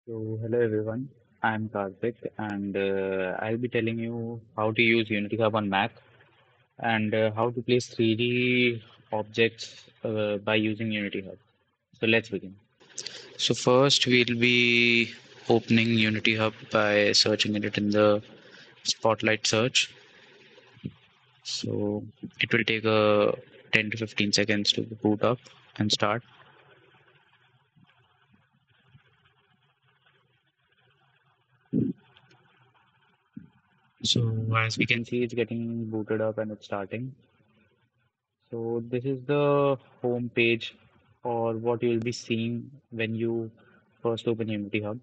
So, hello everyone. I'm Karthik, and I'll be telling you how to use Unity Hub on Mac and how to place 3D objects by using Unity Hub. So, let's begin. So, first we'll be opening Unity Hub by searching it in the Spotlight search. So, it will take a 10 to 15 seconds to boot up and start. So, as we can see, it's getting booted up and it's starting. So this is the home page or what you'll be seeing when you first open Unity Hub.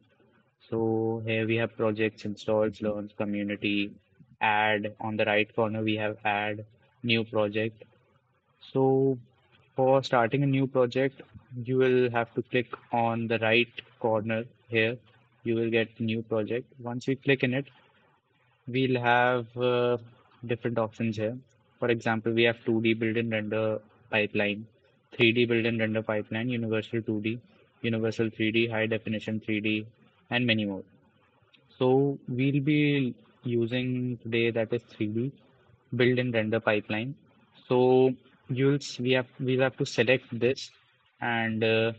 So here we have projects, installs, learns, community, add. On the right corner we have add, new project. So for starting a new project, you will have to click on the right corner here. You will get new project. Once you click in it, we'll have different options here. For example, we have 2D built-in render pipeline, 3D built-in render pipeline, universal 2D, universal 3D, high definition 3D, and many more. So we'll be using today that is 3D built-in render pipeline. So we'll have to select this and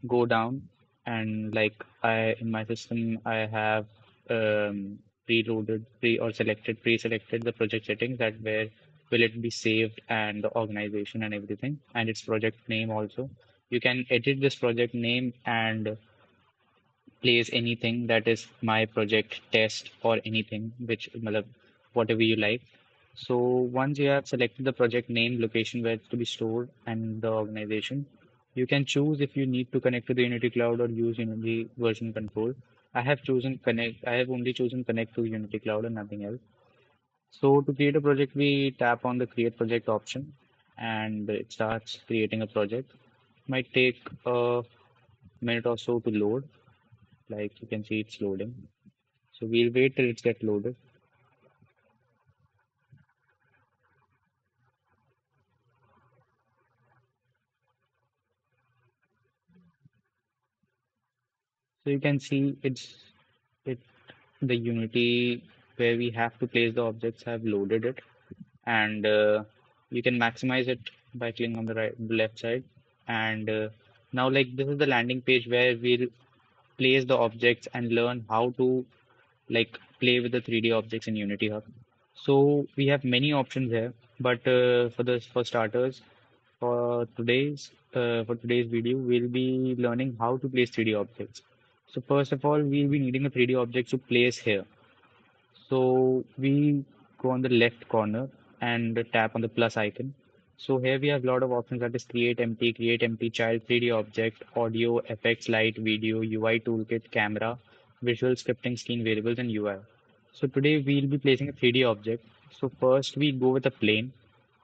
go down and like I in my system I have preloaded pre-selected the project settings that where will it be saved and the organization and everything and its project name also. You can edit this project name and place anything that is my project test or anything which matlab, whatever you like. So once you have selected the project name, location where it's to be stored, and the organization, you can choose if you need to connect to the Unity Cloud or use Unity version control. I have chosen connect. I have only chosen connect to Unity Cloud and nothing else. So to create a project, we tap on the create project option, and it starts creating a project. Might take a minute or so to load. Like you can see, it's loading. So we'll wait till it's get loaded. So you can see it the Unity where we have to place the objects have loaded it, and you can maximize it by clicking on the left side. And now like this is the landing page where we'll place the objects and learn how to like play with the 3D objects in Unity Hub. So we have many options here, but for starters, for today's video, we'll be learning how to place 3D objects. So first of all, we'll be needing a 3D object to place here. So we go on the left corner and tap on the plus icon. So here we have a lot of options that is create empty child, 3D object, audio, effects, light, video, UI toolkit, camera, visual scripting, scene variables, and UI. So today we'll be placing a 3D object. So first we go with a plane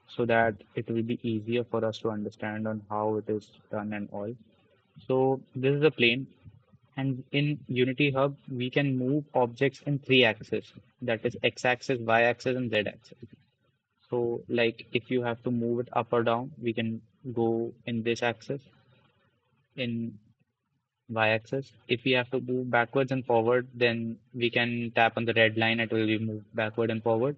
so that it will be easier for us to understand on how it is done and all. So this is a plane, and in Unity Hub, we can move objects in three axes. That is x-axis, y-axis, and z-axis. So like if you have to move it up or down, we can go in this axis, in y-axis. If we have to move backwards and forward, then we can tap on the red line, it will be moved backward and forward.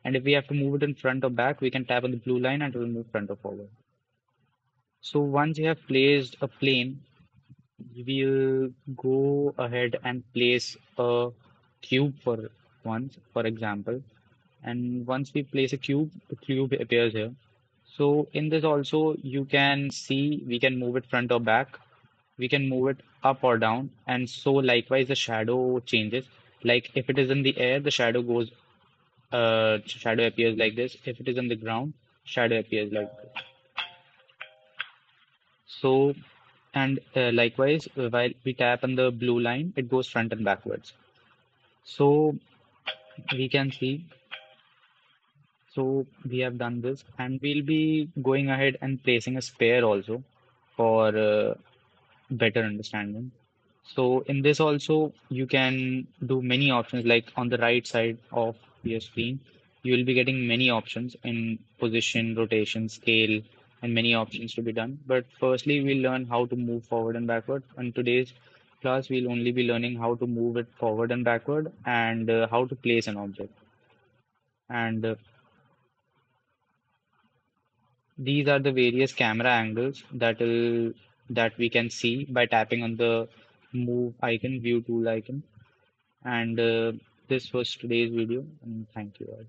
And if we have to move it in front or back, we can tap on the blue line and it will move front or forward. So once you have placed a plane, we'll go ahead and place a cube for once, for example. And once we place a cube, the cube appears here. So in this also, you can see we can move it front or back. We can move it up or down. And so likewise, the shadow changes. Like if it is in the air, the shadow appears like this. If it is on the ground, shadow appears like this. So, and likewise, while we tap on the blue line, it goes front and backwards. So we can see, so we have done this, and we'll be going ahead and placing a spare also for better understanding. So in this also, you can do many options, like on the right side of your screen, you will be getting many options in position, rotation, scale, and many options to be done. But firstly, we'll learn how to move forward and backward. And today's class, we'll only be learning how to move it forward and backward and how to place an object. And these are the various camera angles that we can see by tapping on the move icon, view tool icon. And this was today's video, and thank you all.